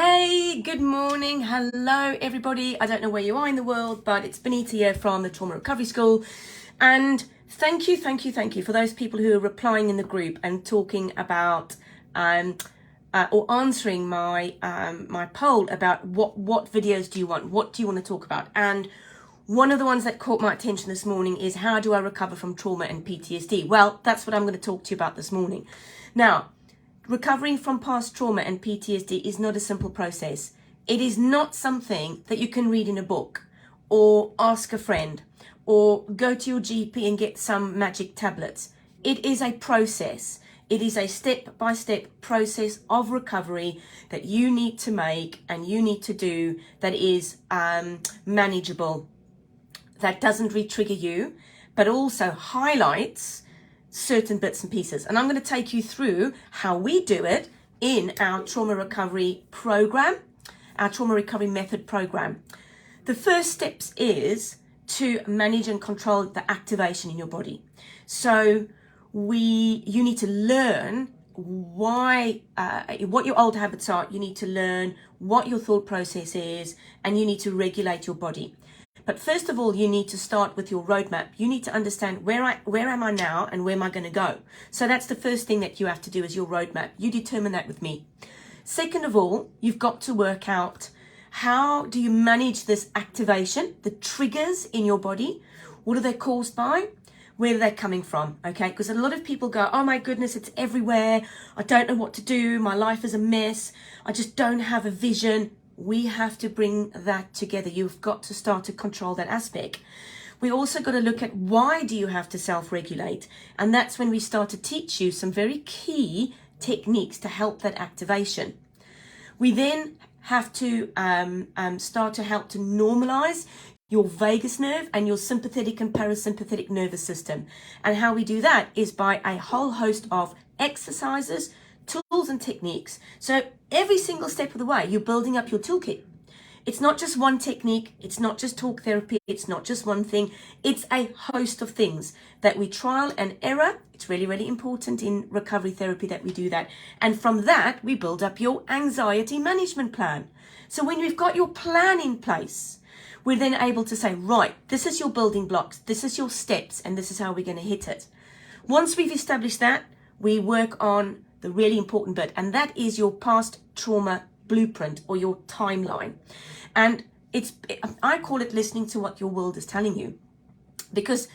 Hey, good morning. Hello, everybody. I don't know where you are in the world, but it's Benita here from the Trauma Recovery School. And thank you for those people who are replying in the group and talking about or answering my my poll about what videos do you want? What do you want to talk about? And one of the ones that caught my attention this morning is how do I recover from trauma and PTSD? Well, that's what I'm going to talk to you about this morning. Now, recovering from past trauma and PTSD is not a simple process. It is not something that you can read in a book or ask a friend or go to your GP and get some magic tablets. It is a process. It is a step-by-step process of recovery that you need to make and you need to do that is manageable, that doesn't re-trigger you, but also highlights certain bits and pieces. And I'm going to take you through how we do it in our trauma recovery program, our trauma recovery method program. The first steps is to manage and control the activation in your body. So you need to learn why, what your old habits are. You need to learn what your thought process is, and you need to regulate your body. But first of all, you need to start with your roadmap. You need to understand where am I now and where am I going to go? So that's the first thing that you have to do is your roadmap. You determine that with me. Second of all, you've got to work out how do you manage this activation, the triggers in your body. What are they caused by? Where are they coming from? Okay, because a lot of people go, oh my goodness, it's everywhere. I don't know what to do. My life is a mess. I just don't have a vision. We have to bring that together. You've got to start to control that aspect. We also got to look at why do you have to self-regulate? And that's when we start to teach you some very key techniques to help that activation. We then have to start to help to normalize your vagus nerve and your sympathetic and parasympathetic nervous system. And how we do that is by a whole host of exercises, tools and techniques. So every single step of the way, you're building up your toolkit. It's not just one technique. It's not just talk therapy. It's not just one thing. It's a host of things that we trial and error. It's really, really important in recovery therapy that we do that. And from that, we build up your anxiety management plan. So when we've got your plan in place, we're then able to say, right, this is your building blocks. This is your steps. And this is how we're going to hit it. Once we've established that, we work on the really important bit, and that is your past trauma blueprint or your timeline. And I call it listening to what your world is telling you, because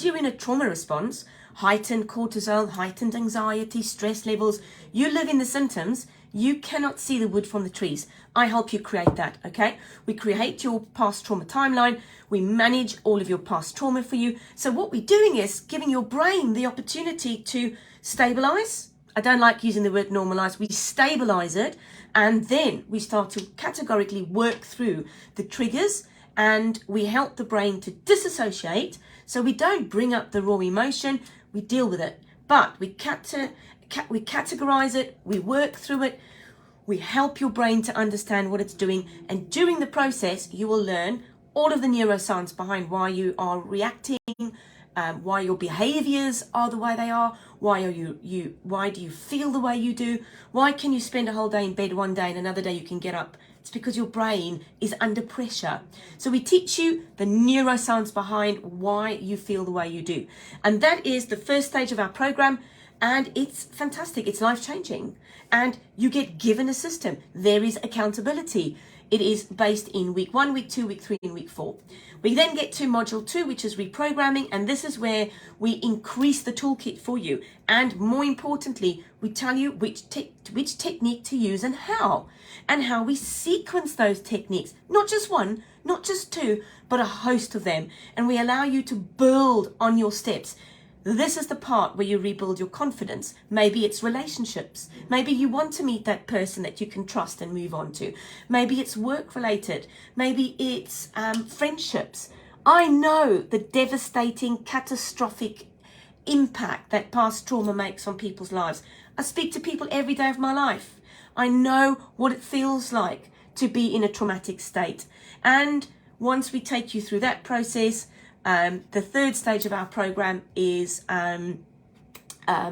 you're in a trauma response, heightened cortisol, heightened anxiety, stress levels, you live in the symptoms. You cannot see the wood from the trees. I help you create that, okay? We create your past trauma timeline. We manage all of your past trauma for you. So what we're doing is giving your brain the opportunity to stabilize. I don't like using the word normalize. We stabilize it, and then we start to categorically work through the triggers, and we help the brain to disassociate. So we don't bring up the raw emotion, we deal with it, but we categorize it, we work through it, we help your brain to understand what it's doing, and during the process, you will learn all of the neuroscience behind why you are reacting, why your behaviors are the way they are, why do you feel the way you do, why can you spend a whole day in bed one day and another day you can get up? It's because your brain is under pressure. So we teach you the neuroscience behind why you feel the way you do. And that is the first stage of our program, and it's fantastic. It's life-changing. And you get given a system. There is accountability. It is based in week 1, week 2, week 3, and week 4. We then get to module 2, which is reprogramming, and this is where we increase the toolkit for you. And more importantly, we tell you which technique to use and how we sequence those techniques. Not just one, not just two, but a host of them. And we allow you to build on your steps. This is the part where you rebuild your confidence. Maybe it's relationships. Maybe you want to meet that person that you can trust and move on to. Maybe it's work related. Maybe it's friendships. I know the devastating, catastrophic impact that past trauma makes on people's lives. I speak to people every day of my life. I know what it feels like to be in a traumatic state. And once we take you through that process, the third stage of our program is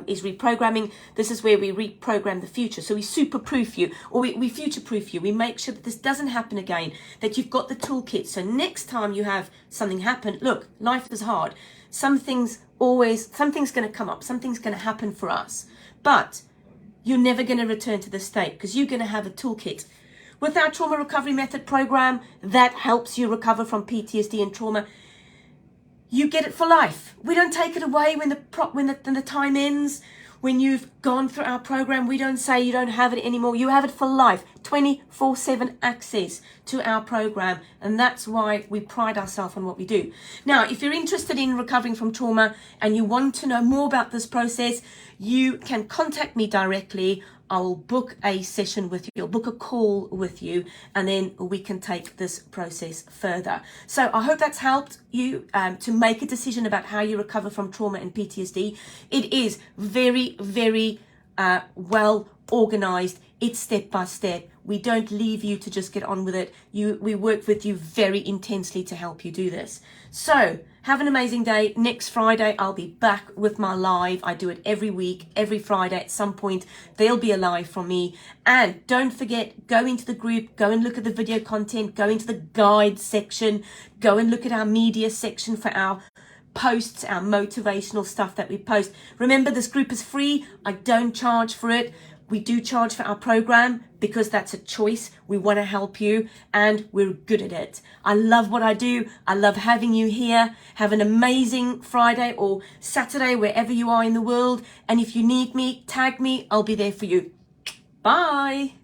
is reprogramming. This is where we reprogram the future. So we super-proof you, or we future-proof you. We make sure that this doesn't happen again, that you've got the toolkit. So next time you have something happen, look, life is hard. Something's going to come up. Something's going to happen for us. But you're never going to return to this state because you're going to have a toolkit. With our trauma recovery method program, that helps you recover from PTSD and trauma. You get it for life. We don't take it away when the time ends. When you've gone through our program, we don't say you don't have it anymore. You have it for life, 24/7 access to our program. And that's why we pride ourselves on what we do. Now, if you're interested in recovering from trauma and you want to know more about this process, you can contact me directly. I will book a session with you, I'll book a call with you, and then we can take this process further. So I hope that's helped you to make a decision about how you recover from trauma and PTSD. It is very, very well organized. It's step by step. We don't leave you to just get on with it. We work with you very intensely to help you do this. So have an amazing day. Next Friday, I'll be back with my live. I do it every week, every Friday at some point. There'll be a live from me. And don't forget, go into the group, go and look at the video content, go into the guide section, go and look at our media section for our posts, our motivational stuff that we post. Remember, this group is free. I don't charge for it. We do charge for our program because that's a choice. We want to help you and we're good at it. I love what I do. I love having you here. Have an amazing Friday or Saturday, wherever you are in the world. And if you need me, tag me. I'll be there for you. Bye.